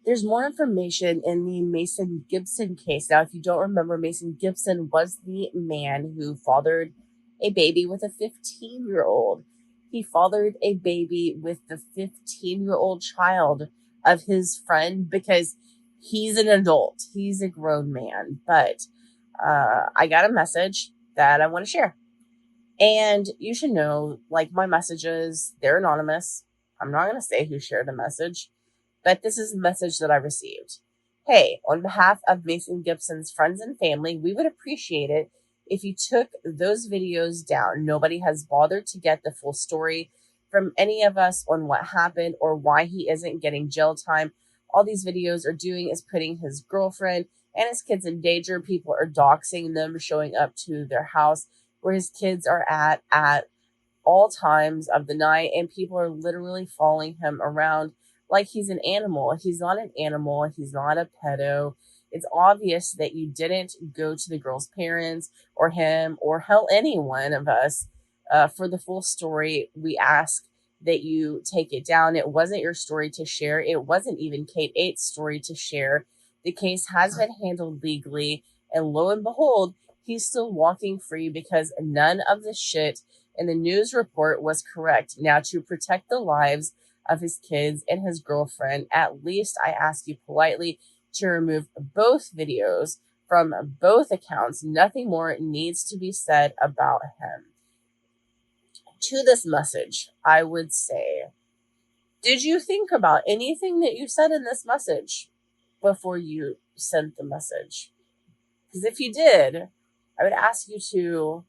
There's more information in the Mason Gipson case. Now, if you don't remember, Mason Gipson was the man who fathered a baby with a 15-year-old. He fathered a baby with the 15-year-old child of his friend because he's an adult. He's a grown man. But I got a message that I want to share. And you should know, like, my messages, they're anonymous. I'm not going to say who shared the message, but this is the message that I received. Hey, on behalf of Mason Gipson's friends and family, we would appreciate it if you took those videos down. Nobody has bothered to get the full story from any of us on what happened or why he isn't getting jail time. All these videos are doing is putting his girlfriend and his kids in danger. People are doxing them, showing up to their house where his kids are at all times of the night, and people are literally following him around like he's an animal. He's not an animal. He's not a pedo. It's obvious that you didn't go to the girl's parents or him or hell, any one of us for the full story. We ask that you take it down. It wasn't your story to share. It wasn't even Kate 8's story to share. The case has been handled legally, and lo and behold, he's still walking free because none of the shit in the news report was correct. Now, to protect the lives of his kids and his girlfriend, at least I ask you politely to remove both videos from both accounts. Nothing more needs to be said about him. To this message, I would say, did you think about anything that you said in this message before you sent the message? Because if you did, I would ask you to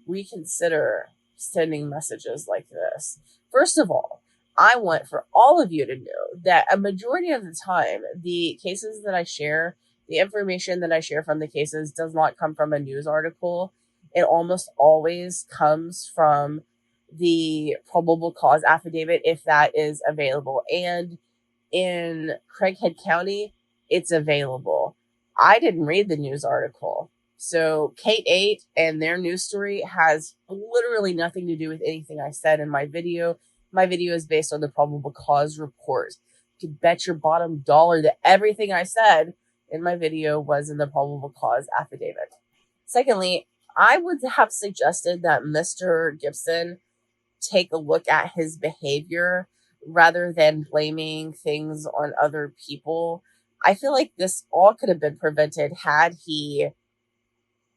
reconsider sending messages like this. First of all, I want for all of you to know that a majority of the time, the cases that I share, the information that I share from the cases does not come from a news article. It almost always comes from the probable cause affidavit, if that is available. And in Craighead County, it's available. I didn't read the news article. So Kate 8 and their news story has literally nothing to do with anything I said in my video. My video is based on the probable cause report. You can bet your bottom dollar that everything I said in my video was in the probable cause affidavit. Secondly, I would have suggested that Mr. Gipson take a look at his behavior rather than blaming things on other people. I feel like this all could have been prevented had he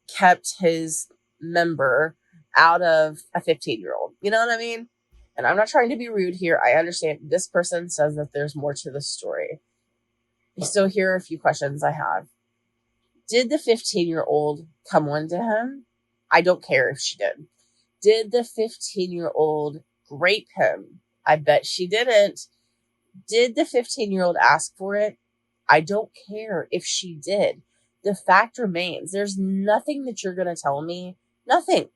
kept his member out of a 15-year-old. You know what I mean? And I'm not trying to be rude here. I understand this person says that there's more to the story. So here are a few questions I have. Did the 15-year-old come on to him? I don't care if she did. Did the 15-year-old rape him? I bet she didn't. Did the 15-year-old ask for it? I don't care if she did. The fact remains, there's nothing that you're going to tell me. Nothing.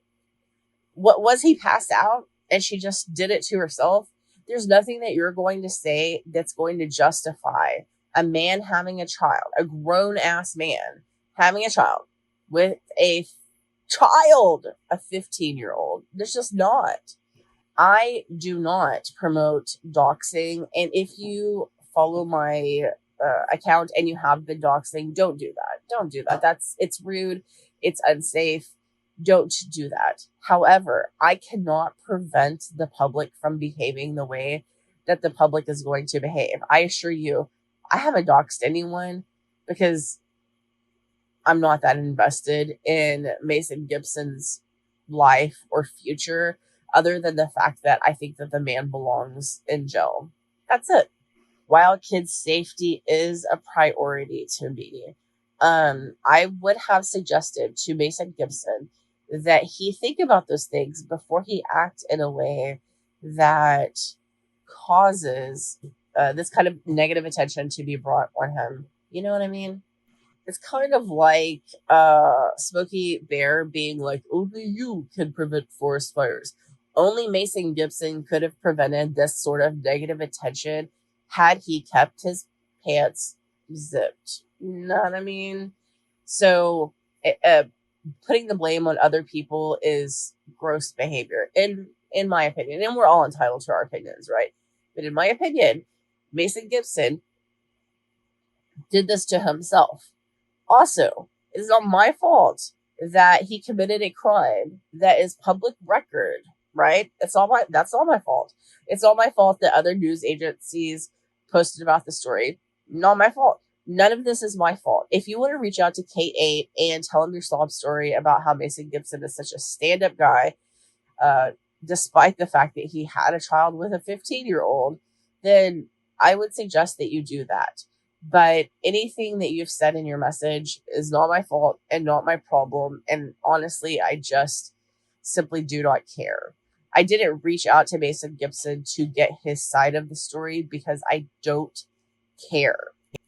What was he passed out and she just did it to herself? There's nothing that you're going to say that's going to justify a man having a child, a grown-ass man having a child with a 15-year-old. There's just not. I do not promote doxing. And if you follow my account and you have been doxing, don't do that. Don't do that. It's rude. It's unsafe. Don't do that. However, I cannot prevent the public from behaving the way that the public is going to behave. I assure you, I haven't doxed anyone because I'm not that invested in Mason Gipson's life or future, other than the fact that I think that the man belongs in jail. That's it. While kids' safety is a priority to me, I would have suggested to Mason Gipson that he think about those things before he acts in a way that causes this kind of negative attention to be brought on him. You know what I mean? It's kind of like Smokey Bear being like, only you can prevent forest fires. Only Mason Gipson could have prevented this sort of negative attention had he kept his pants zipped. You know what I mean? So putting the blame on other people is gross behavior, in my opinion. And we're all entitled to our opinions, right? But in my opinion, Mason Gipson did this to himself. Also, it is not my fault that he committed a crime that is public record, right? That's all my fault. It's all my fault that other news agencies posted about the story. Not my fault. None of this is my fault. If you want to reach out to K8 and tell him your sob story about how Mason Gibson is such a stand-up guy, uh, despite the fact that he had a child with a 15-year-old, then I would suggest that you do that. But anything that you've said in your message is not my fault and not my problem. And honestly, I just simply do not care. I didn't reach out to Mason Gibson to get his side of the story because I don't care.